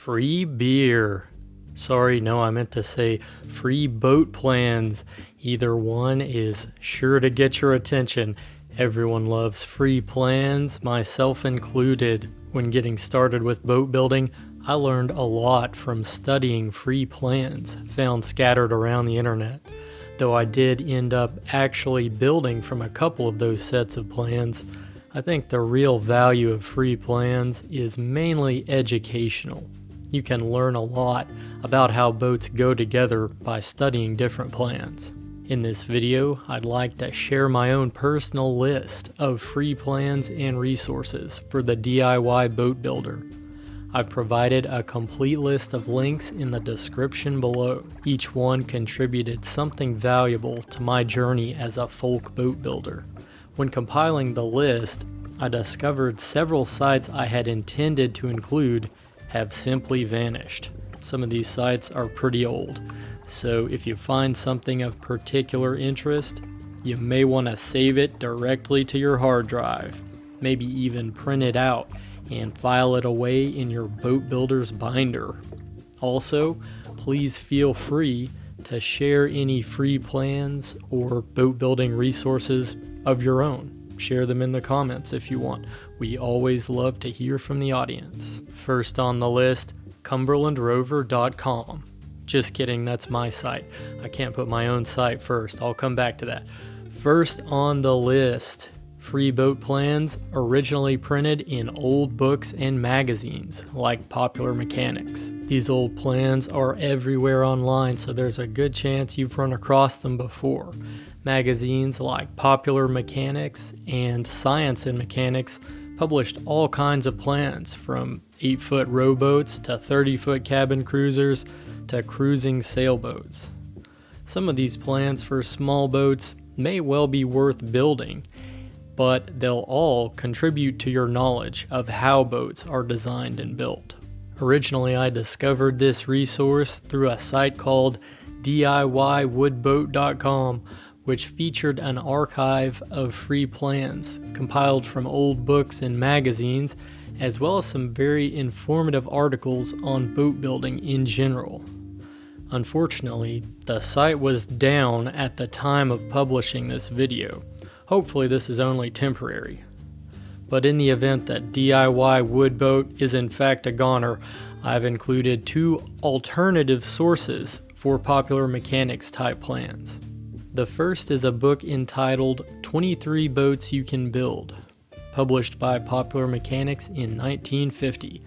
Free beer. Sorry, no, I meant to say free boat plans. Either one is sure to get your attention. Everyone loves free plans, myself included. When getting started with boat building, I learned a lot from studying free plans found scattered around the internet. Though I did end up actually building from a couple of those sets of plans, I think the real value of free plans is mainly educational. You can learn a lot about how boats go together by studying different plans. In this video, I'd like to share my own personal list of free plans and resources for the DIY boat builder. I've provided a complete list of links in the description below. Each one contributed something valuable to my journey as a folk boat builder. When compiling the list, I discovered several sites I had intended to include have simply vanished. Some of these sites are pretty old, so if you find something of particular interest, you may want to save it directly to your hard drive, maybe even print it out and file it away in your boat builder's binder. Also, please feel free to share any free plans or boat building resources of your own. Share them in the comments if you want. We always love to hear from the audience. First on the list, CumberlandRover.com. Just kidding, that's my site. I can't put my own site first. I'll come back to that. First on the list, free boat plans originally printed in old books and magazines like Popular Mechanics. These old plans are everywhere online, so there's a good chance you've run across them before. Magazines like Popular Mechanics and Science and Mechanics published all kinds of plans, from 8-foot rowboats to 30-foot cabin cruisers to cruising sailboats. Some of these plans for small boats may well be worth building, but they'll all contribute to your knowledge of how boats are designed and built. Originally, I discovered this resource through a site called DIYwoodboat.com, which featured an archive of free plans compiled from old books and magazines, as well as some very informative articles on boat building in general. Unfortunately, the site was down at the time of publishing this video. Hopefully this is only temporary. But in the event that DIY Woodboat is in fact a goner, I've included two alternative sources for Popular Mechanics type plans. The first is a book entitled 23 Boats You Can Build, published by Popular Mechanics in 1950.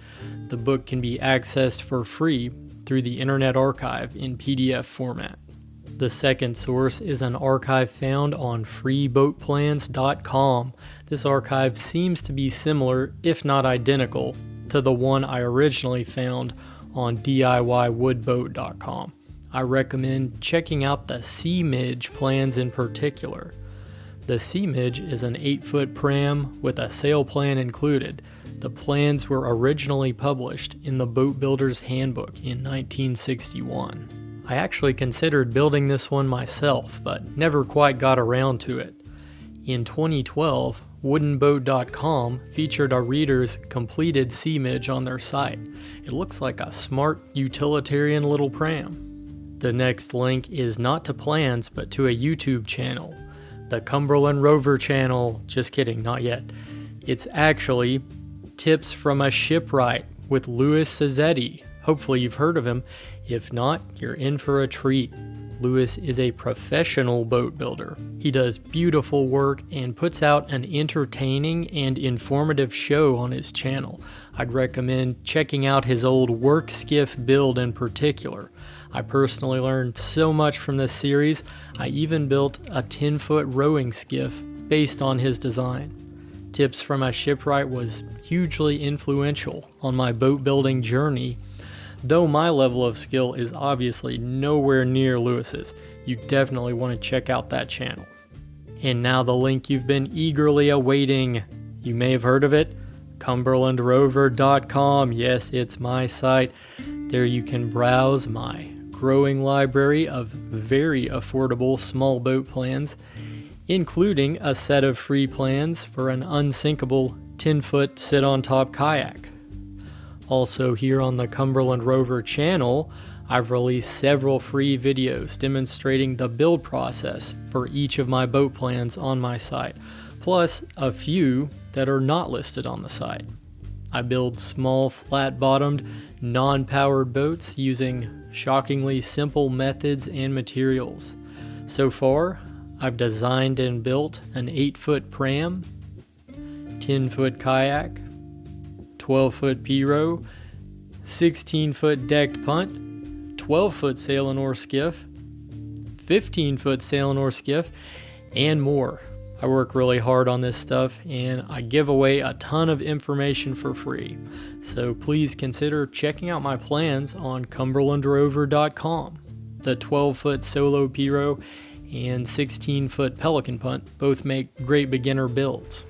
The book can be accessed for free through the Internet Archive in PDF format. The second source is an archive found on freeboatplans.com. This archive seems to be similar, if not identical, to the one I originally found on DIYwoodboat.com. I recommend checking out the Midge plans in particular. The Midge is an 8-foot pram with a sail plan included. The plans were originally published in the Boat Builder's Handbook in 1961. I actually considered building this one myself, but never quite got around to it. In 2012, woodenboat.com featured a reader's completed Midge on their site. It looks like a smart, utilitarian little pram. The next link is not to plans, but to a YouTube channel. The Cumberland Rover channel. Just kidding, not yet. It's actually Tips from a Shipwright with Louis Sazzetti. Hopefully you've heard of him. If not, you're in for a treat. Louis is a professional boat builder. He does beautiful work and puts out an entertaining and informative show on his channel. I'd recommend checking out his old work skiff build in particular. I personally learned so much from this series. I even built a 10-foot rowing skiff based on his design. Tips from a Shipwright was hugely influential on my boat building journey. Though my level of skill is obviously nowhere near Louis's, you definitely want to check out that channel. And now the link you've been eagerly awaiting. You may have heard of it, CumberlandRover.com. Yes, it's my site. There you can browse my growing library of very affordable small boat plans, including a set of free plans for an unsinkable 10-foot sit-on-top kayak. Also, here on the Cumberland Rover channel, I've released several free videos demonstrating the build process for each of my boat plans on my site, plus a few that are not listed on the site. I build small, flat-bottomed, non-powered boats using shockingly simple methods and materials. So far, I've designed and built an 8-foot pram, 10-foot kayak, 12-foot pirogue, 16-foot decked punt, 12-foot sail and oar skiff, 15-foot sail and oar skiff, and more. I work really hard on this stuff, and I give away a ton of information for free. So please consider checking out my plans on cumberlandrover.com. The 12-foot solo pirogue and 16-foot pelican punt both make great beginner builds.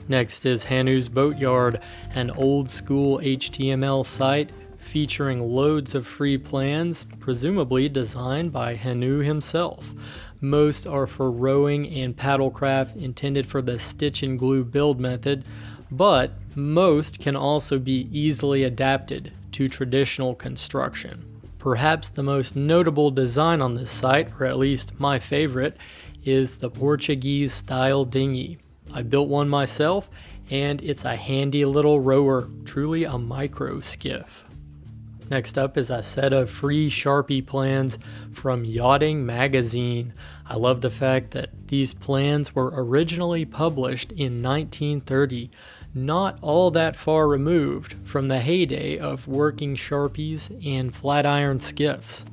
Next is Hannu's Boatyard, an old school HTML site featuring loads of free plans, presumably designed by Hannu himself. Most are for rowing and paddlecraft intended for the stitch and glue build method, but most can also be easily adapted to traditional construction. Perhaps the most notable design on this site, or at least my favorite, is the Portuguese style dinghy. I built one myself, and it's a handy little rower, truly a micro skiff. Next up is a set of free Sharpie plans from Yachting magazine. I love the fact that these plans were originally published in 1930, not all that far removed from the heyday of working Sharpies and flat iron skiffs.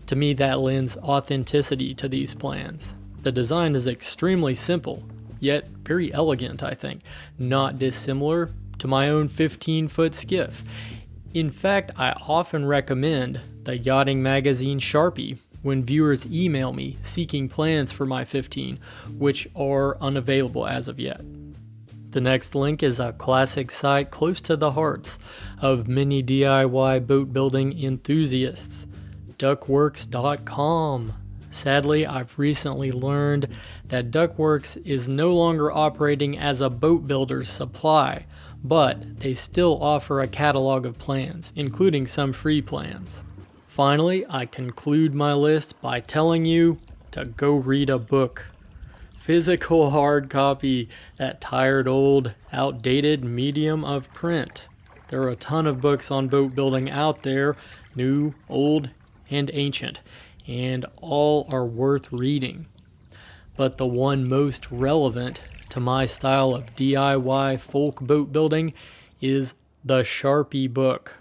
To me, that lends authenticity to these plans. The design is extremely simple, yet very elegant, I think, not dissimilar to my own 15-foot skiff. In fact, I often recommend the Yachting magazine Sharpie when viewers email me seeking plans for my 15, which are unavailable as of yet. The next link is a classic site close to the hearts of many DIY boat building enthusiasts, Duckworks.com. Sadly, I've recently learned that Duckworks is no longer operating as a boat builder's supply, but they still offer a catalog of plans, including some free plans. Finally, I conclude my list by telling you to go read a book. Physical hard copy, that tired old, outdated medium of print. There are a ton of books on boat building out there, new, old, and ancient, and all are worth reading. But the one most relevant to my style of DIY folk boat building is the Sharpie Book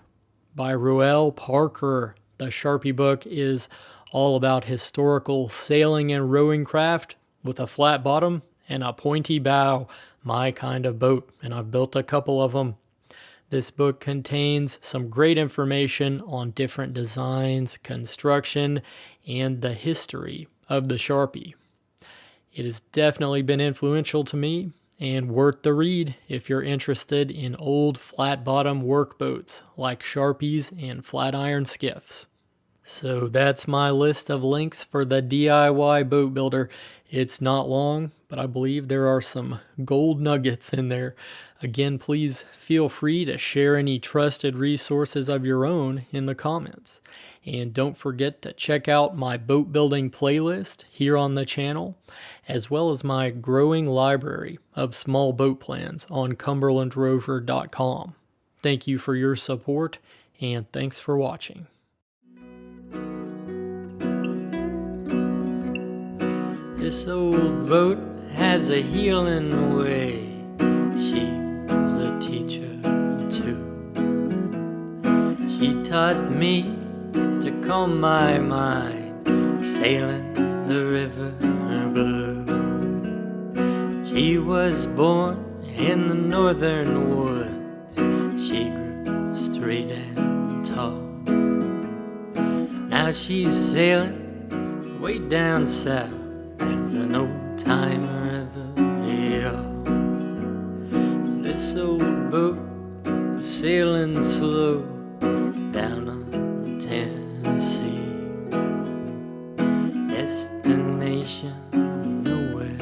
by Roel Parker. The Sharpie Book is all about historical sailing and rowing craft with a flat bottom and a pointy bow, my kind of boat, and I've built a couple of them. This book contains some great information on different designs, construction, and the history of the Sharpie. It has definitely been influential to me and worth the read if you're interested in old flat-bottom workboats like Sharpies and flat iron skiffs. So that's my list of links for the DIY boat builder. It's not long, but I believe there are some gold nuggets in there. Again, please feel free to share any trusted resources of your own in the comments. And don't forget to check out my boat building playlist here on the channel, as well as my growing library of small boat plans on cumberlandrover.com. Thank you for your support, and thanks for watching. This old boat has a healing way. She's a teacher too. She taught me to calm my mind, sailing the river blue. She was born in the northern woods. She grew straight and tall. Now she's sailing way down south as an old-time river, yeah. This old boat was sailing slow down on Tennessee. Destination nowhere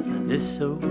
for this old